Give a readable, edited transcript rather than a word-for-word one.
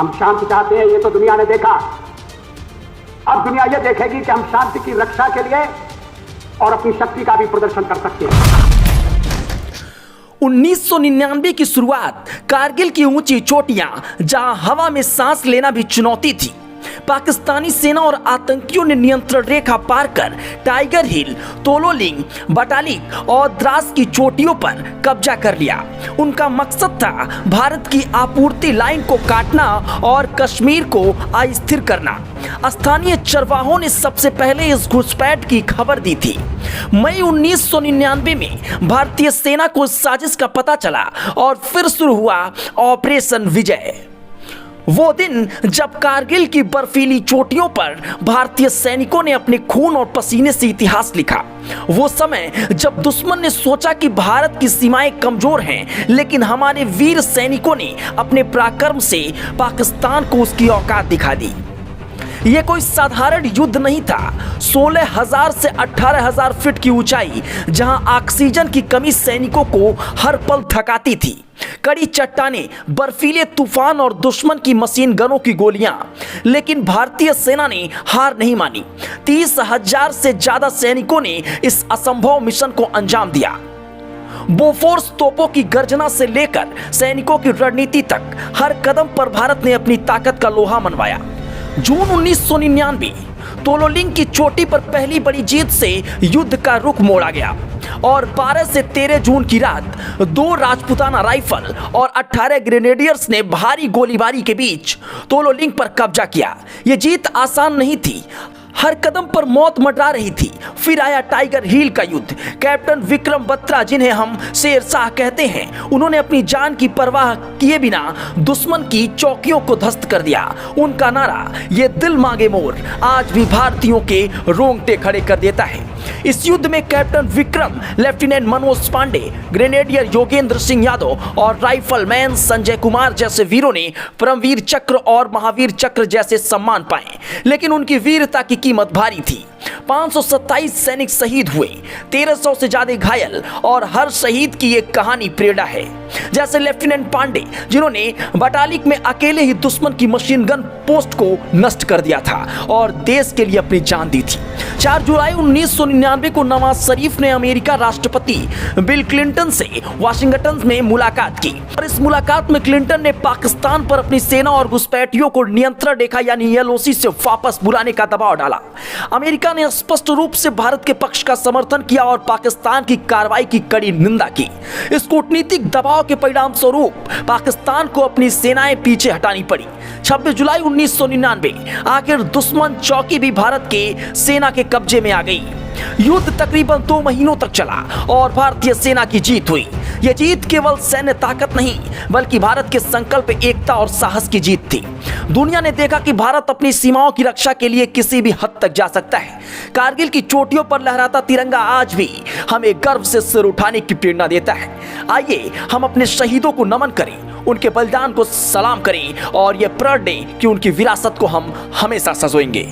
हम शांति चाहते हैं, ये तो दुनिया ने देखा। अब दुनिया ये देखेगी कि हम शांति की रक्षा के लिए और अपनी शक्ति का भी प्रदर्शन कर सकते हैं। 1999 की शुरुआत कारगिल की ऊंची चोटियां, जहां हवा में सांस लेना भी चुनौती थी। पाकिस्तानी सेना और आतंकियों ने नियंत्रण रेखा पार कर टाइगर हिल, तोलोलिंग, बटालिक और द्रास की चोटियों पर कब्जा कर लिया। उनका मकसद था भारत की आपूर्ति लाइन को काटना और कश्मीर को अस्थिर करना। स्थानीय चरवाहों ने सबसे पहले इस घुसपैठ की खबर दी थी। मई 1999 में भारतीय सेना को इस साजिश का पता चला और फिर शुरू हुआ ऑपरेशन विजय। वो दिन जब कारगिल की बर्फीली चोटियों पर भारतीय सैनिकों ने अपने खून और पसीने से इतिहास लिखा। वो समय जब दुश्मन ने सोचा कि भारत की सीमाएं कमजोर हैं, लेकिन हमारे वीर सैनिकों ने अपने पराक्रम से पाकिस्तान को उसकी औकात दिखा दी। यह कोई साधारण युद्ध नहीं था। 16,000 से 18,000 फीट की ऊंचाई, जहां ऑक्सीजन की कमी सैनिकों को हर पल थकाती थी। कड़ी चट्टानें, बर्फीले तूफान और दुश्मन की मशीन गनों की गोलियां, लेकिन भारतीय सेना ने हार नहीं मानी। 30,000 से ज्यादा सैनिकों ने इस असंभव मिशन को अंजाम दिया। बोफोर्स तोपों की गर्जना से लेकर सैनिकों की रणनीति तक हर कदम पर भारत ने अपनी ताकत का लोहा मनवाया। जून 1999 तोलोलिंग की चोटी पर पहली बड़ी जीत से युद्ध का रुख मोड़ा गया और 12 से 13 जून की रात 2 राजपुताना राइफल और 18 ग्रेनेडियर्स ने भारी गोलीबारी के बीच तोलोलिंग पर कब्जा किया। यह जीत आसान नहीं थी, हर कदम पर मौत मंडरा रही थी। फिर आया टाइगर हिल का युद्ध। कैप्टन विक्रम बत्रा, जिन्हें हम शेर शाह कहते हैं, उन्होंने अपनी जान की परवाह किए बिना दुश्मन की चौकियों को ध्वस्त कर दिया। उनका नारा, ये दिल मांगे मोर, आज भी भारतीयों के रोंगटे खड़े कर देता है। इस युद्ध में captain Vikram, lieutenant Manoj Pandey, grenadier Yogendra Singh Yadav और राइफलमैन संजय कुमार जैसे वीरों ने परमवीर चक्र और महावीर चक्र जैसे सम्मान पाए, लेकिन उनकी वीरता की कीमत भारी थी। 527 सैनिक शहीद हुए, 1300 से ज्यादा घायल, और हर शहीद की एक कहानी प्रेरणा है। जैसे लेफ्टिनेंट पांडे, जिन्होंने बटालिक में अकेले ही दुश्मन की मशीन गन पोस्ट को नष्ट कर दिया था और देश के लिए अपनी जान दी थी। 4 जुलाई 1999 को नवाज शरीफ ने अमेरिका राष्ट्रपति बिल क्लिंटन से वाशिंगटन में मुलाकात की और इस मुलाकात में क्लिंटन ने पाकिस्तान पर अपनी सेना और घुसपैठियों को नियंत्रण रेखा यानी LOC से वापस बुलाने का दबाव डाला। अमेरिका ने स्पष्ट रूप से भारत के पक्ष का समर्थन किया और पाकिस्तान की कार्रवाई की कड़ी निंदा की। इस कूटनीतिक दबाव के परिणाम स्वरूप पाकिस्तान को अपनी सेनाएं पीछे हटानी पड़ी। 26 जुलाई 1999 आखिर दुश्मन चौकी भी भारत के सेना के कब्जे में आ गई। युद्ध तकरीबन 2 महीनों तक चला और भारतीय सेना की जीत हुई। यह जीत केवल सैन्य ताकत नहीं, बल्कि भारत के संकल्प, एकता और साहस की जीत थी। दुनिया ने देखा कि भारत अपनी सीमाओं की रक्षा के लिए किसी भी हद तक जा सकता है। कारगिल की चोटियों पर लहराता तिरंगा आज भी हमें गर्व से सिर उठाने की प्रेरणा देता है। आइए हम अपने शहीदों को नमन करें, उनके बलिदान को सलाम करें और यह प्रण दें कि उनकी विरासत को हम हमेशा संजोएंगे।